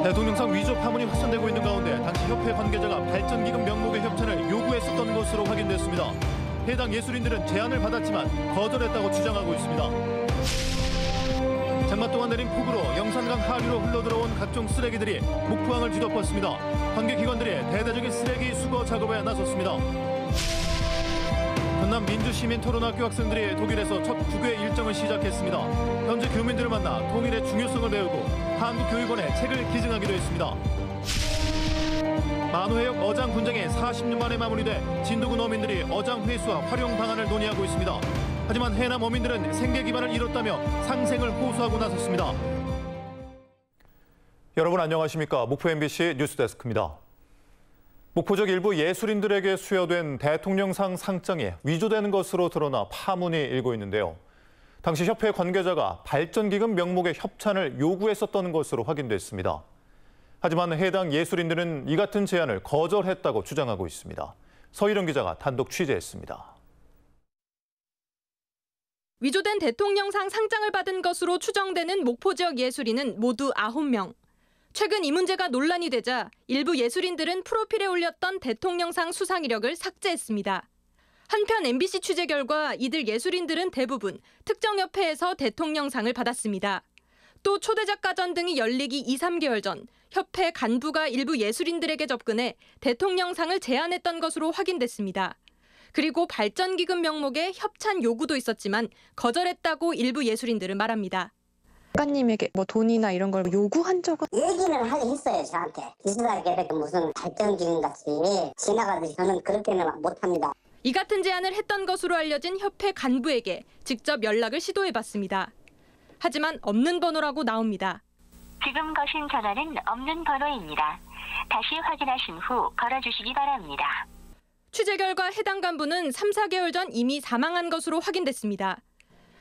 대통령상 위조 파문이 확산되고 있는 가운데 당시 협회 관계자가 발전기금 명목의 협찬을 요구했었던 것으로 확인됐습니다. 해당 예술인들은 제안을 받았지만 거절했다고 주장하고 있습니다. 장마 동안 내린 폭우로 영산강 하류로 흘러들어온 각종 쓰레기들이 목포항을 뒤덮었습니다. 관계기관들이 대대적인 쓰레기 수거 작업에 나섰습니다. 전남 민주시민토론학교 학생들이 독일에서 첫 국외 일정을 시작했습니다. 현지 교민들을 만나 통일의 중요성을 배우고 한국교육원에 책을 기증하기도 했습니다. 만호해역 어장 분쟁이 40년 만에 마무리돼 진도군 어민들이 어장 회수와 활용 방안을 논의하고 있습니다. 하지만 해남 어민들은 생계 기반을 잃었다며 상생을 호소하고 나섰습니다. 여러분 안녕하십니까? 목포 MBC 뉴스데스크입니다. 목포 적 일부 예술인들에게 수여된 대통령상 상장이 위조되는 것으로 드러나 파문이 일고 있는데요. 당시 협회 관계자가 발전기금 명목의 협찬을 요구했었던 것으로 확인됐습니다. 하지만 해당 예술인들은 이 같은 제안을 거절했다고 주장하고 있습니다. 서희령 기자가 단독 취재했습니다. 위조된 대통령상 상장을 받은 것으로 추정되는 목포 지역 예술인은 모두 9명. 최근 이 문제가 논란이 되자 일부 예술인들은 프로필에 올렸던 대통령상 수상 이력을 삭제했습니다. 한편 MBC 취재 결과 이들 예술인들은 대부분 특정 협회에서 대통령상을 받았습니다. 또 초대작가전 등이 열리기 2~3개월 전 협회 간부가 일부 예술인들에게 접근해 대통령상을 제안했던 것으로 확인됐습니다. 그리고 발전기금 명목의 협찬 요구도 있었지만 거절했다고 일부 예술인들은 말합니다. 작가님에게 뭐 돈이나 이런 걸 요구한 적은? 얘기는 하긴 했어요, 저한테. 비슷하게 무슨 발전기금 같이 지나가듯이 저는 그렇게는 못합니다. 이 같은 제안을 했던 것으로 알려진 협회 간부에게 직접 연락을 시도해봤습니다. 하지만 없는 번호라고 나옵니다. 지금 거신 전화는 없는 번호입니다. 다시 확인하신 후 걸어주시기 바랍니다. 취재 결과 해당 간부는 3~4개월 전 이미 사망한 것으로 확인됐습니다.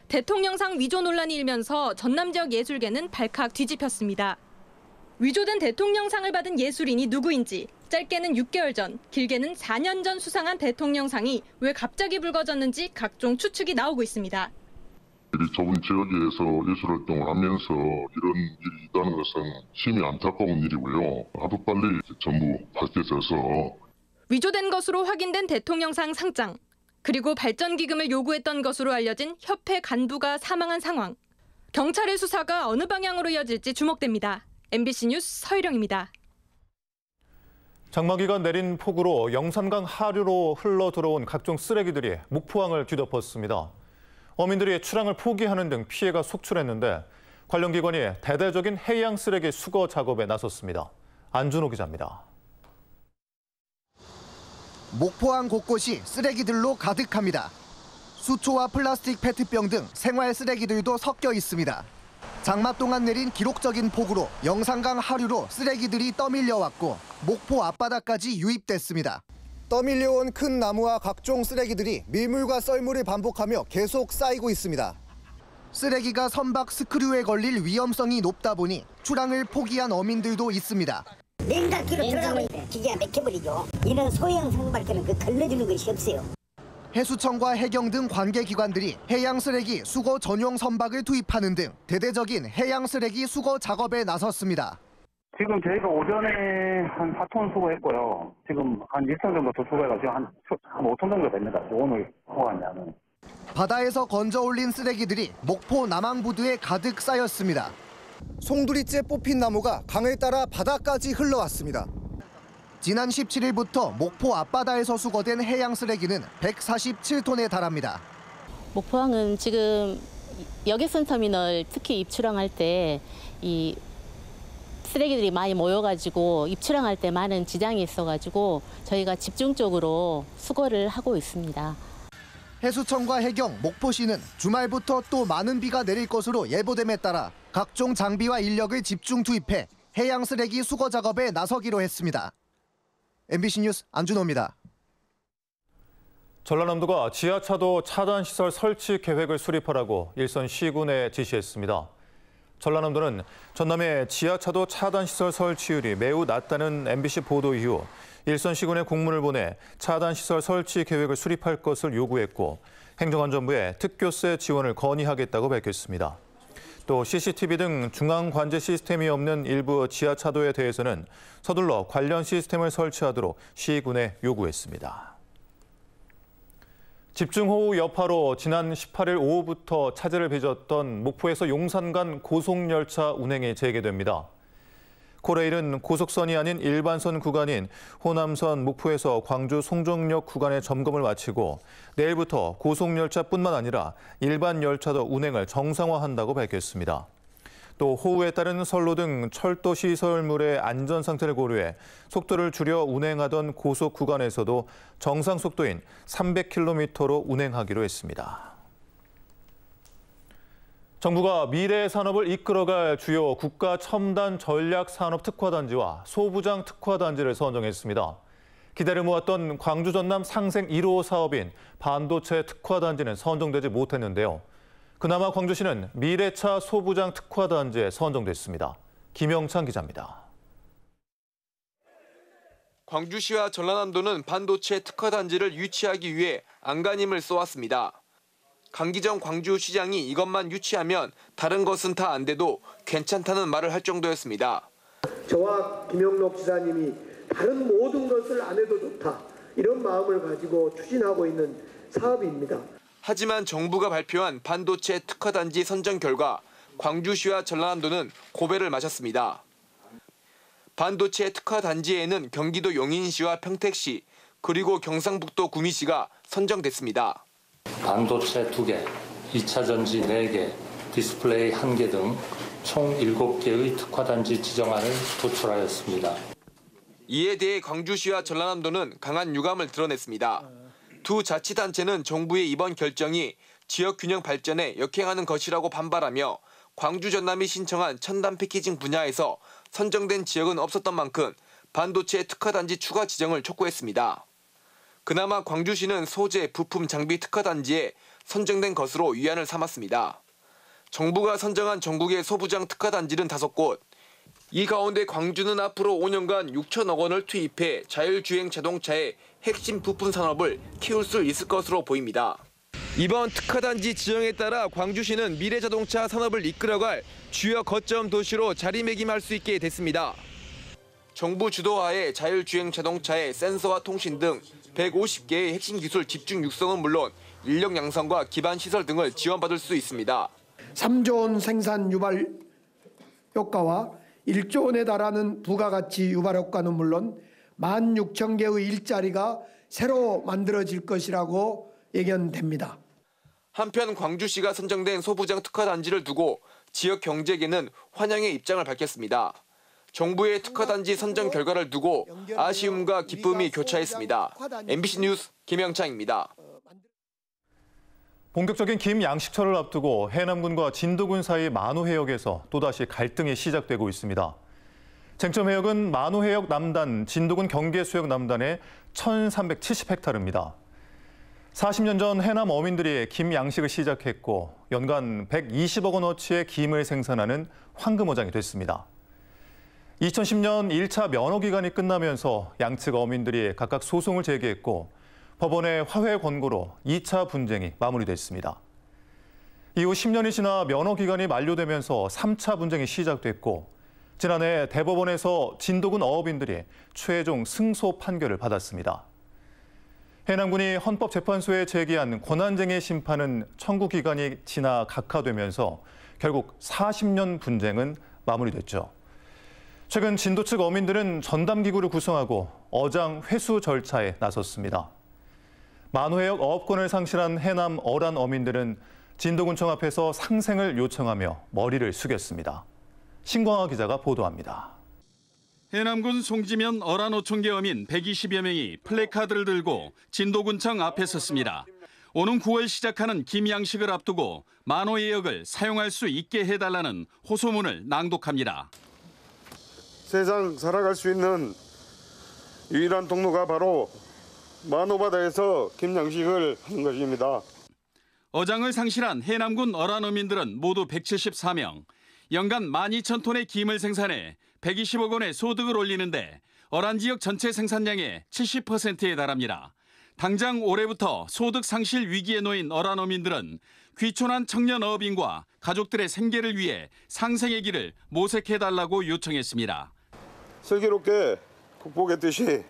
대통령상 위조 논란이 일면서 전남 지역 예술계는 발칵 뒤집혔습니다. 위조된 대통령상을 받은 예술인이 누구인지 짧게는 6개월 전, 길게는 4년 전 수상한 대통령상이 왜 갑자기 불거졌는지 각종 추측이 나오고 있습니다. 이 좁은 지역에서 예술활동을 하면서 이런 일이 있다는 것은 심히 안타까운 일이고요. 하루빨리 전부 밝혀져서 위조된 것으로 확인된 대통령상 상장, 그리고 발전기금을 요구했던 것으로 알려진 협회 간부가 사망한 상황. 경찰의 수사가 어느 방향으로 이어질지 주목됩니다. MBC 뉴스 서희령입니다. 장마 기간 내린 폭우로 영산강 하류로 흘러들어온 각종 쓰레기들이 목포항을 뒤덮었습니다. 어민들이 출항을 포기하는 등 피해가 속출했는데 관련 기관이 대대적인 해양 쓰레기 수거 작업에 나섰습니다. 안준호 기자입니다. 목포항 곳곳이 쓰레기들로 가득합니다. 수초와 플라스틱 페트병 등 생활 쓰레기들도 섞여 있습니다. 장마 동안 내린 기록적인 폭우로 영산강 하류로 쓰레기들이 떠밀려왔고 목포 앞바다까지 유입됐습니다. 떠밀려온 큰 나무와 각종 쓰레기들이 밀물과 썰물을 반복하며 계속 쌓이고 있습니다. 쓰레기가 선박 스크류에 걸릴 위험성이 높다 보니 출항을 포기한 어민들도 있습니다. 냉각기로 들어가면 기계가 맥혀버리죠. 이런 소형 선박들은 걸러주는 것이 없어요. 해수청과 해경 등 관계기관들이 해양 쓰레기 수거 전용 선박을 투입하는 등 대대적인 해양 쓰레기 수거 작업에 나섰습니다. 지금 저희가 오전에 한 4톤 수거했고요. 지금 한 1톤 정도 더 수거해가지고 한 5톤 정도 됩니다. 오늘 수거한 양은. 바다에서 건져 올린 쓰레기들이 목포 남항부두에 가득 쌓였습니다. 송두리째 뽑힌 나무가 강을 따라 바다까지 흘러왔습니다. 지난 17일부터 목포 앞바다에서 수거된 해양 쓰레기는 147톤에 달합니다. 목포항은 지금 여객선 터미널 특히 입출항할 때 이 쓰레기들이 많이 모여가지고 입출항할 때 많은 지장이 있어가지고 저희가 집중적으로 수거를 하고 있습니다. 해수청과 해경, 목포시는 주말부터 또 많은 비가 내릴 것으로 예보됨에 따라 각종 장비와 인력을 집중 투입해 해양 쓰레기 수거 작업에 나서기로 했습니다. MBC 뉴스 안준호입니다. 전라남도가 지하차도 차단시설 설치 계획을 수립하라고 일선 시군에 지시했습니다. 전라남도는 전남의 지하차도 차단시설 설치율이 매우 낮다는 MBC 보도 이후 일선 시군에 공문을 보내 차단시설 설치 계획을 수립할 것을 요구했고 행정안전부에 특교세 지원을 건의하겠다고 밝혔습니다. 또 CCTV 등 중앙 관제 시스템이 없는 일부 지하차도에 대해서는 서둘러 관련 시스템을 설치하도록 시군에 요구했습니다. 집중호우 여파로 지난 18일 오후부터 차질을 빚었던 목포에서 용산 간 고속열차 운행이 재개됩니다. 코레일은 고속선이 아닌 일반선 구간인 호남선 목포에서 광주 송정역 구간의 점검을 마치고 내일부터 고속열차뿐만 아니라 일반 열차도 운행을 정상화한다고 밝혔습니다. 또 호우에 따른 선로 등 철도 시설물의 안전 상태를 고려해 속도를 줄여 운행하던 고속 구간에서도 정상 속도인 300km로 운행하기로 했습니다. 정부가 미래 산업을 이끌어갈 주요 국가 첨단 전략 산업 특화단지와 소부장 특화단지를 선정했습니다. 기대를 모았던 광주 전남 상생 1호 사업인 반도체 특화단지는 선정되지 못했는데요. 그나마 광주시는 미래차 소부장 특화단지에 선정됐습니다. 김영찬 기자입니다. 광주시와 전라남도는 반도체 특화단지를 유치하기 위해 안간힘을 쏘았습니다. 강기정 광주시장이 이것만 유치하면 다른 것은 다 안 돼도 괜찮다는 말을 할 정도였습니다. 저와 김영록 지사님이 다른 모든 것을 안 해도 좋다. 이런 마음을 가지고 추진하고 있는 사업입니다. 하지만 정부가 발표한 반도체 특화단지 선정 결과 광주시와 전라남도는 고배를 마셨습니다. 반도체 특화단지에는 경기도 용인시와 평택시 그리고 경상북도 구미시가 선정됐습니다. 반도체 2개, 2차 전지 4개, 디스플레이 1개 등 총 7개의 특화단지 지정안을 도출하였습니다. 이에 대해 광주시와 전라남도는 강한 유감을 드러냈습니다. 두 자치단체는 정부의 이번 결정이 지역균형 발전에 역행하는 것이라고 반발하며 광주 전남이 신청한 첨단 패키징 분야에서 선정된 지역은 없었던 만큼 반도체 특화단지 추가 지정을 촉구했습니다. 그나마 광주시는 소재, 부품, 장비 특화단지에 선정된 것으로 위안을 삼았습니다. 정부가 선정한 전국의 소부장 특화단지는 5곳. 이 가운데 광주는 앞으로 5년간 6천억 원을 투입해 자율주행 자동차의 핵심 부품 산업을 키울 수 있을 것으로 보입니다. 이번 특화단지 지정에 따라 광주시는 미래자동차 산업을 이끌어갈 주요 거점 도시로 자리매김할 수 있게 됐습니다. 정부 주도하에 자율주행 자동차의 센서와 통신 등 150개의 핵심 기술 집중 육성은 물론 인력 양성과 기반 시설 등을 지원받을 수 있습니다. 3조 원 생산 유발 효과와 1조 원에 달하는 부가가치 유발 효과는 물론 16,000개의 일자리가 새로 만들어질 것이라고 예견됩니다. 한편 광주시가 선정된 소부장 특화단지를 두고 지역 경제계는 환영의 입장을 밝혔습니다. 정부의 특화단지 선정 결과를 두고 아쉬움과 기쁨이 교차했습니다. MBC 뉴스 김영창입니다. 본격적인 김양식철을 앞두고 해남군과 진도군 사이 만호해역에서 또다시 갈등이 시작되고 있습니다. 쟁점 해역은 만호해역 남단, 진도군 경계수역 남단의 1,370헥타르입니다. 40년 전 해남 어민들이 김양식을 시작했고 연간 120억 원어치의 김을 생산하는 황금어장이 됐습니다. 2010년 1차 면허 기간이 끝나면서 양측 어민들이 각각 소송을 제기했고 법원의 화해 권고로 2차 분쟁이 마무리됐습니다. 이후 10년이 지나 면허 기간이 만료되면서 3차 분쟁이 시작됐고 지난해 대법원에서 진도군 어업인들이 최종 승소 판결을 받았습니다. 해남군이 헌법재판소에 제기한 권한쟁의 심판은 청구 기간이 지나 각하되면서 결국 40년 분쟁은 마무리됐죠. 최근 진도 측 어민들은 전담기구를 구성하고 어장 회수 절차에 나섰습니다. 만호해역 어업권을 상실한 해남 어란 어민들은 진도군청 앞에서 상생을 요청하며 머리를 숙였습니다. 신광하 기자가 보도합니다. 해남군 송지면 어란어촌계 어민 120여 명이 플래카드를 들고 진도군청 앞에 섰습니다. 오는 9월 시작하는 김양식을 앞두고 만호해역을 사용할 수 있게 해달라는 호소문을 낭독합니다. 세상 살아갈 수 있는 유일한 통로가 바로 만호바다에서 김양식을 하는 것입니다. 어장을 상실한 해남군 어란어민들은 모두 174명. 연간 12,000톤의 김을 생산해 120억 원의 소득을 올리는데 어란 지역 전체 생산량의 70%에 달합니다. 당장 올해부터 소득 상실 위기에 놓인 어란어민들은 귀촌한 청년 어업인과 가족들의 생계를 위해 상생의 길을 모색해달라고 요청했습니다. 슬기롭게 극복했듯이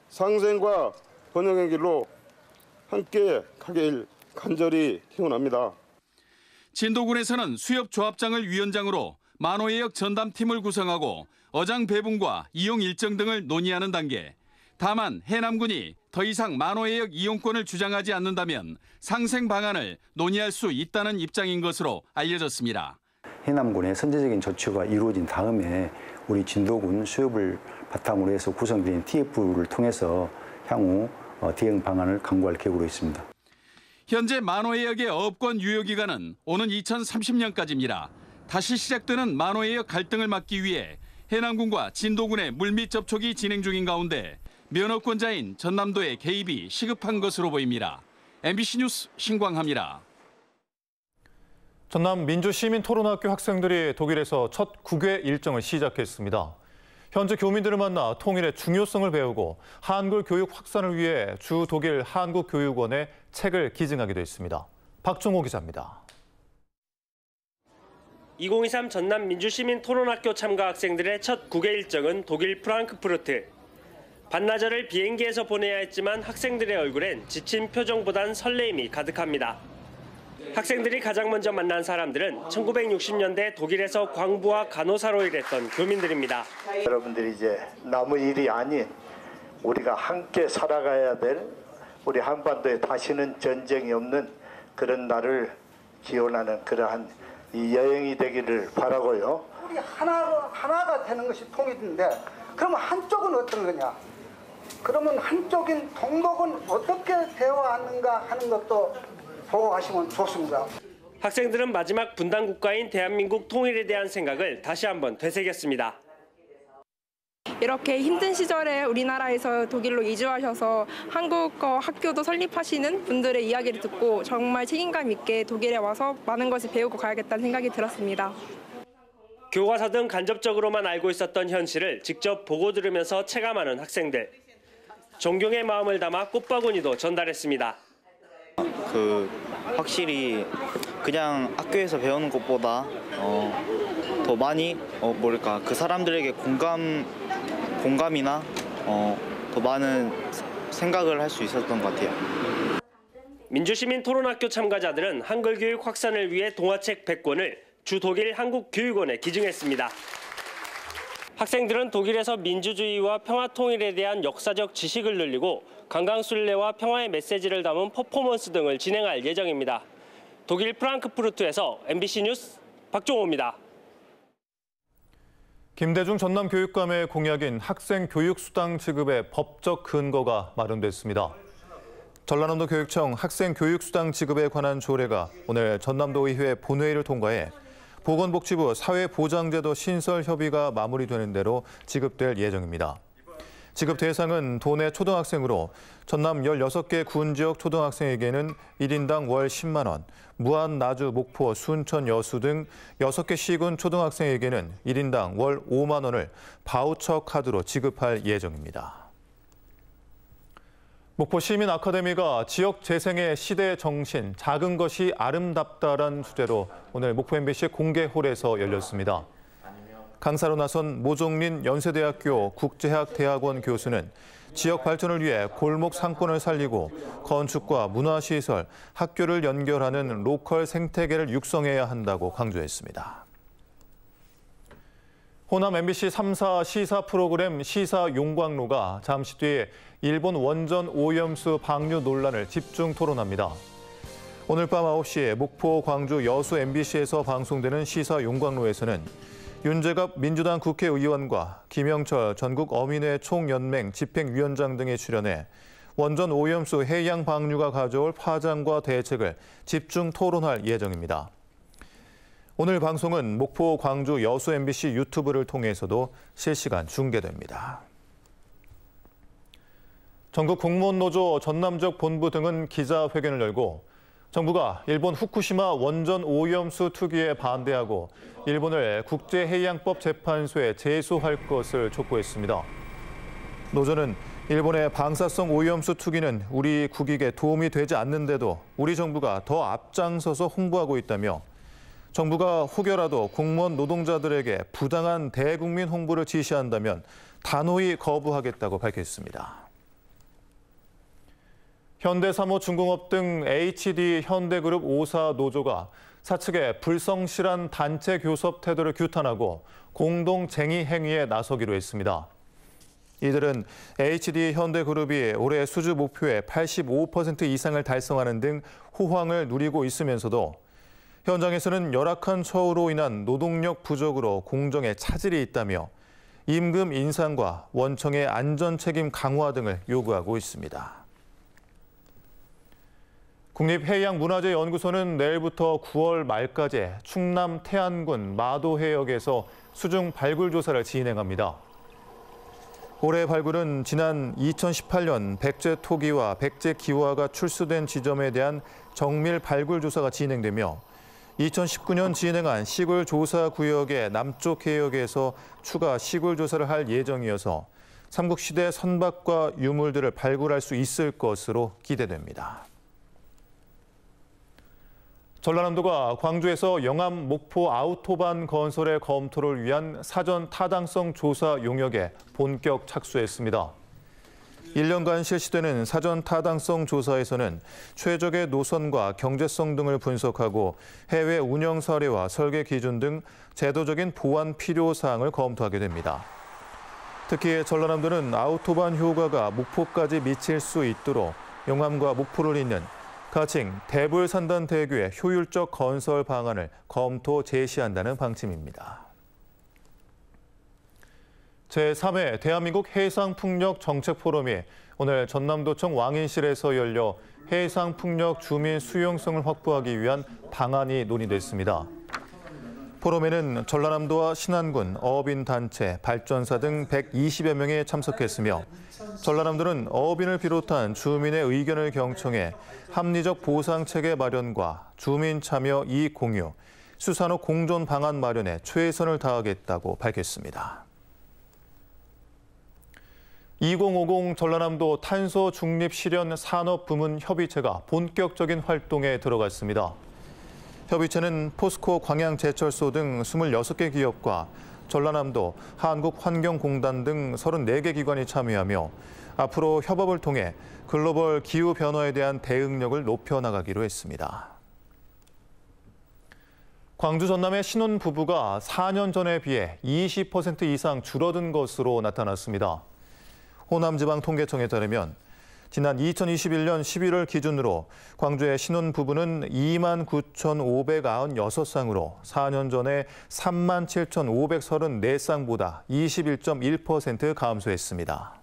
상생과 번영의 길로 함께 가길 간절히 기원합니다. 진도군에서는 수협조합장을 위원장으로 만호해역 전담팀을 구성하고 어장 배분과 이용 일정 등을 논의하는 단계. 다만 해남군이 더 이상 만호해역 이용권을 주장하지 않는다면 상생 방안을 논의할 수 있다는 입장인 것으로 알려졌습니다. 해남군의 선제적인 조치가 이루어진 다음에 우리 진도군 수협을 바탕으로 해서 구성된 TF를 통해서 향후 대응 방안을 강구할 계획으로 있습니다. 현재 만호해역의 어업권 유효 기간은 오는 2030년까지입니다. 다시 시작되는 만호해역 갈등을 막기 위해 해남군과 진도군의 물밑 접촉이 진행 중인 가운데 면허권자인 전남도의 개입이 시급한 것으로 보입니다. MBC 뉴스 신광하입니다. 전남 민주시민토론학교 학생들이 독일에서 첫 국외 일정을 시작했습니다. 현지 교민들을 만나 통일의 중요성을 배우고 한글 교육 확산을 위해 주 독일 한국교육원에 책을 기증하기도 했습니다. 박종호 기자입니다. 2023 전남 민주시민토론학교 참가 학생들의 첫 국외 일정은 독일 프랑크푸르트. 반나절을 비행기에서 보내야 했지만 학생들의 얼굴엔 지친 표정보단 설레임이 가득합니다. 학생들이 가장 먼저 만난 사람들은 1960년대 독일에서 광부와 간호사로 일했던 교민들입니다. 여러분들이 이제 남의 일이 아닌 우리가 함께 살아가야 될 우리 한반도에 다시는 전쟁이 없는 그런 날을 기원하는 그러한 이 여행이 되기를 바라고요. 우리 하나가 되는 것이 통일인데 그러면 한쪽은 어떤 거냐? 그러면 한쪽인 동독은 어떻게 되어왔는가 하는 것도 보고 가시면 좋습니다. 학생들은 마지막 분단 국가인 대한민국 통일에 대한 생각을 다시 한번 되새겼습니다. 이렇게 힘든 시절에 우리나라에서 독일로 이주하셔서 한국어 학교도 설립하시는 분들의 이야기를 듣고 정말 책임감 있게 독일에 와서 많은 것을 배우고 가야겠다는 생각이 들었습니다. 교과서등 간접적으로만 알고 있었던 현실을 직접 보고 들으면서 체감하는 학생들. 존경의 마음을 담아 꽃바구니도 전달했습니다. 확실히 그냥 학교에서 배우는 것보다 더 많이 그 사람들에게 공감이나 더 많은 생각을 할 수 있었던 것 같아요. 민주시민 토론학교 참가자들은 한글 교육 확산을 위해 동화책 100권을 주 독일 한국교육원에 기증했습니다. 학생들은 독일에서 민주주의와 평화 통일에 대한 역사적 지식을 늘리고 강강술래와 평화의 메시지를 담은 퍼포먼스 등을 진행할 예정입니다. 독일 프랑크푸르트에서 MBC 뉴스 박종호입니다. 김대중 전남교육감의 공약인 학생교육수당 지급의 법적 근거가 마련됐습니다. 전라남도 교육청 학생교육수당 지급에 관한 조례가 오늘 전남도의회 본회의를 통과해 보건복지부 사회보장제도 신설 협의가 마무리되는 대로 지급될 예정입니다. 지급 대상은 도내 초등학생으로 전남 16개 군지역 초등학생에게는 1인당 월 10만 원, 무안, 나주, 목포, 순천, 여수 등 6개 시군 초등학생에게는 1인당 월 5만 원을 바우처 카드로 지급할 예정입니다. 목포 시민 아카데미가 지역 재생의 시대 정신, 작은 것이 아름답다란 주제로 오늘 목포 MBC 공개홀에서 열렸습니다. 강사로 나선 모종린 연세대학교 국제학대학원 교수는 지역 발전을 위해 골목 상권을 살리고 건축과 문화시설, 학교를 연결하는 로컬 생태계를 육성해야 한다고 강조했습니다. 호남 MBC 3사 시사 프로그램 시사 용광로가 잠시 뒤에 일본 원전 오염수 방류 논란을 집중 토론합니다. 오늘 밤 9시 목포, 광주, 여수 MBC에서 방송되는 시사 용광로에서는 윤재갑 민주당 국회의원과 김영철 전국 어민회 총연맹 집행위원장 등이 출연해 원전 오염수 해양 방류가 가져올 파장과 대책을 집중 토론할 예정입니다. 오늘 방송은 목포, 광주, 여수 MBC 유튜브를 통해서도 실시간 중계됩니다. 전국 공무원노조 전남지역 본부 등은 기자회견을 열고 정부가 일본 후쿠시마 원전 오염수 투기에 반대하고 일본을 국제해양법 재판소에 제소할 것을 촉구했습니다. 노조는 일본의 방사성 오염수 투기는 우리 국익에 도움이 되지 않는데도 우리 정부가 더 앞장서서 홍보하고 있다며 정부가 혹여라도 공무원 노동자들에게 부당한 대국민 홍보를 지시한다면 단호히 거부하겠다고 밝혔습니다. 현대사무중공업 등 HD 현대그룹 5사 노조가 사측의 불성실한 단체 교섭 태도를 규탄하고 공동쟁의 행위에 나서기로 했습니다. 이들은 HD 현대그룹이 올해 수주 목표의 85% 이상을 달성하는 등 호황을 누리고 있으면서도 현장에서는 열악한 처우로 인한 노동력 부족으로 공정에 차질이 있다며 임금 인상과 원청의 안전책임 강화 등을 요구하고 있습니다. 국립해양문화재연구소는 내일부터 9월 말까지 충남 태안군 마도해역에서 수중 발굴 조사를 진행합니다. 올해 발굴은 지난 2018년 백제 토기와 백제 기와가 출수된 지점에 대한 정밀 발굴 조사가 진행되며 2019년 진행한 시굴 조사 구역의 남쪽 해역에서 추가 시굴 조사를 할 예정이어서 삼국시대 선박과 유물들을 발굴할 수 있을 것으로 기대됩니다. 전라남도가 광주에서 영암 목포 아우토반 건설의 검토를 위한 사전 타당성 조사 용역에 본격 착수했습니다. 1년간 실시되는 사전 타당성 조사에서는 최적의 노선과 경제성 등을 분석하고 해외 운영 사례와 설계 기준 등 제도적인 보완 필요 사항을 검토하게 됩니다. 특히 전라남도는 아우토반 효과가 목포까지 미칠 수 있도록 영암과 목포를 잇는 가칭 대불산단 대교의 효율적 건설 방안을 검토 제시한다는 방침입니다. 제3회 대한민국 해상풍력 정책포럼이 오늘 전남도청 왕인실에서 열려 해상풍력 주민 수용성을 확보하기 위한 방안이 논의됐습니다. 포럼에는 전라남도와 신안군, 어업인단체, 발전사 등 120여 명이 참석했으며 전라남도는 어업인을 비롯한 주민의 의견을 경청해 합리적 보상체계 마련과 주민 참여 이익 공유, 수산업 공존 방안 마련에 최선을 다하겠다고 밝혔습니다. 2050 전라남도 탄소 중립 실현 산업 부문 협의체가 본격적인 활동에 들어갔습니다. 협의체는 포스코 광양제철소 등 26개 기업과 전라남도 한국환경공단 등 34개 기관이 참여하며 앞으로 협업을 통해 글로벌 기후 변화에 대한 대응력을 높여나가기로 했습니다. 광주 전남의 신혼 부부가 4년 전에 비해 20% 이상 줄어든 것으로 나타났습니다. 호남지방통계청에 따르면 지난 2021년 11월 기준으로 광주의 신혼 부부는 29,596쌍으로 4년 전에 37,534쌍보다 21.1% 감소했습니다.